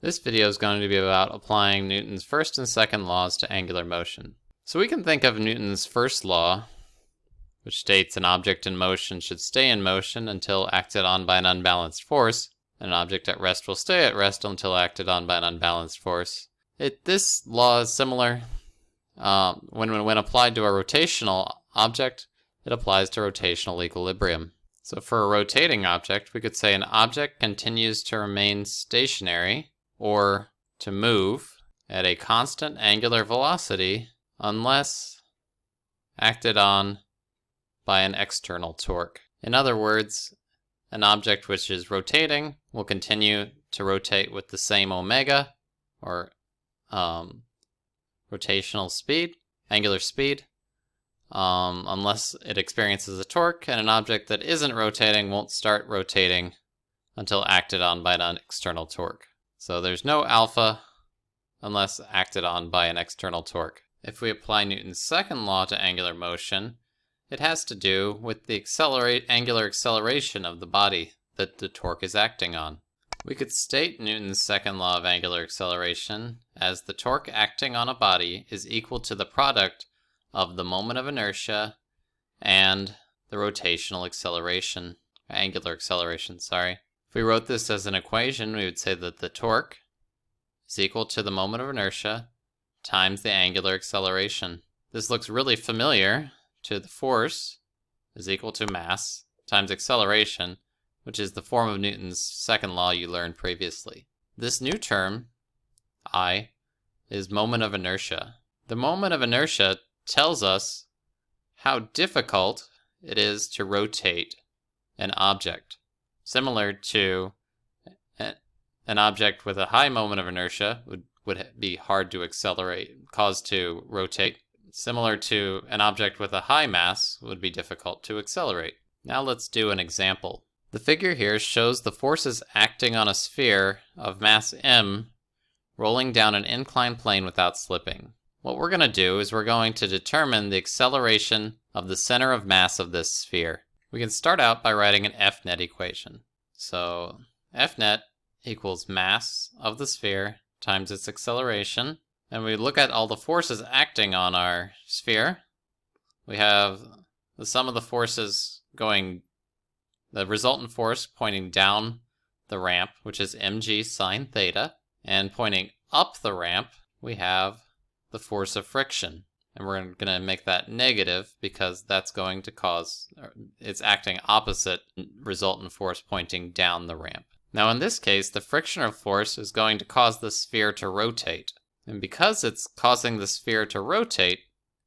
This video is going to be about applying Newton's first and second laws to angular motion. So we can think of Newton's first law, which states an object in motion should stay in motion until acted on by an unbalanced force, and an object at rest will stay at rest until acted on by an unbalanced force. This law is similar when applied to a rotational object. It applies to rotational equilibrium. So for a rotating object, we could say an object continues to remain stationary or to move at a constant angular velocity unless acted on by an external torque. In other words, an object which is rotating will continue to rotate with the same omega, or rotational speed, angular speed, unless it experiences a torque, and an object that isn't rotating won't start rotating until acted on by an external torque. So there's no alpha unless acted on by an external torque. If we apply Newton's second law to angular motion, it has to do with the angular acceleration of the body that the torque is acting on. We could state Newton's second law of angular acceleration as the torque acting on a body is equal to the product of the moment of inertia and the rotational acceleration, angular acceleration, sorry. If we wrote this as an equation, we would say that the torque is equal to the moment of inertia times the angular acceleration. This looks really familiar to the force is equal to mass times acceleration, which is the form of Newton's second law you learned previously. This new term, I, is moment of inertia. The moment of inertia tells us how difficult it is to rotate an object. Similar to an object with a high moment of inertia would be hard to accelerate, cause to rotate. Similar to an object with a high mass would be difficult to accelerate. Now let's do an example. The figure here shows the forces acting on a sphere of mass m rolling down an inclined plane without slipping. What we're going to do is we're going to determine the acceleration of the center of mass of this sphere. We can start out by writing an F-net equation. So F-net equals mass of the sphere times its acceleration. And we look at all the forces acting on our sphere. We have the sum of the forces going, the resultant force pointing down the ramp, which is mg sine theta. And pointing up the ramp, we have the force of friction. And we're going to make that negative because that's going to cause, it's acting opposite resultant force pointing down the ramp. Now in this case, the frictional force is going to cause the sphere to rotate. And because it's causing the sphere to rotate,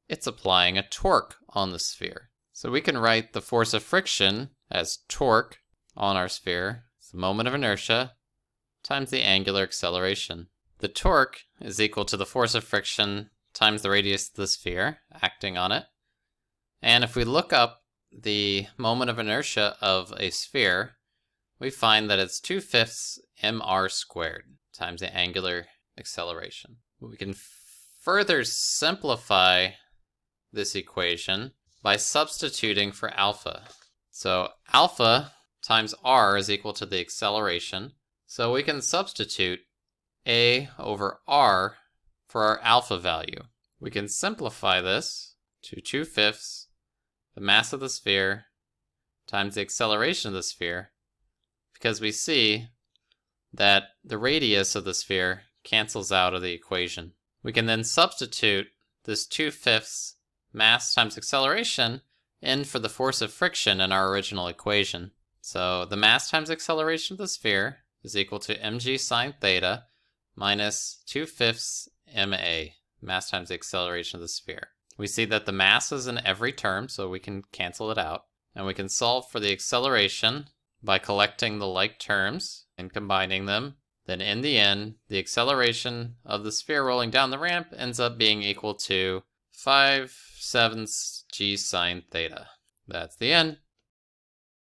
it's applying a torque on the sphere. So we can write the force of friction as torque on our sphere. It's the moment of inertia times the angular acceleration. The torque is equal to the force of friction times the radius of the sphere acting on it. And if we look up the moment of inertia of a sphere, we find that it's 2/5 mr squared times the angular acceleration. We can further simplify this equation by substituting for alpha. So alpha times r is equal to the acceleration. So we can substitute a over r for our alpha value. We can simplify this to 2/5 the mass of the sphere times the acceleration of the sphere, because we see that the radius of the sphere cancels out of the equation. We can then substitute this 2/5 mass times acceleration in for the force of friction in our original equation. So the mass times acceleration of the sphere is equal to mg sine theta minus 2/5 ma, mass times the acceleration of the sphere. We see that the mass is in every term, so we can cancel it out. And we can solve for the acceleration by collecting the like terms and combining them. Then in the end, the acceleration of the sphere rolling down the ramp ends up being equal to 5/7 g sine theta. That's the end.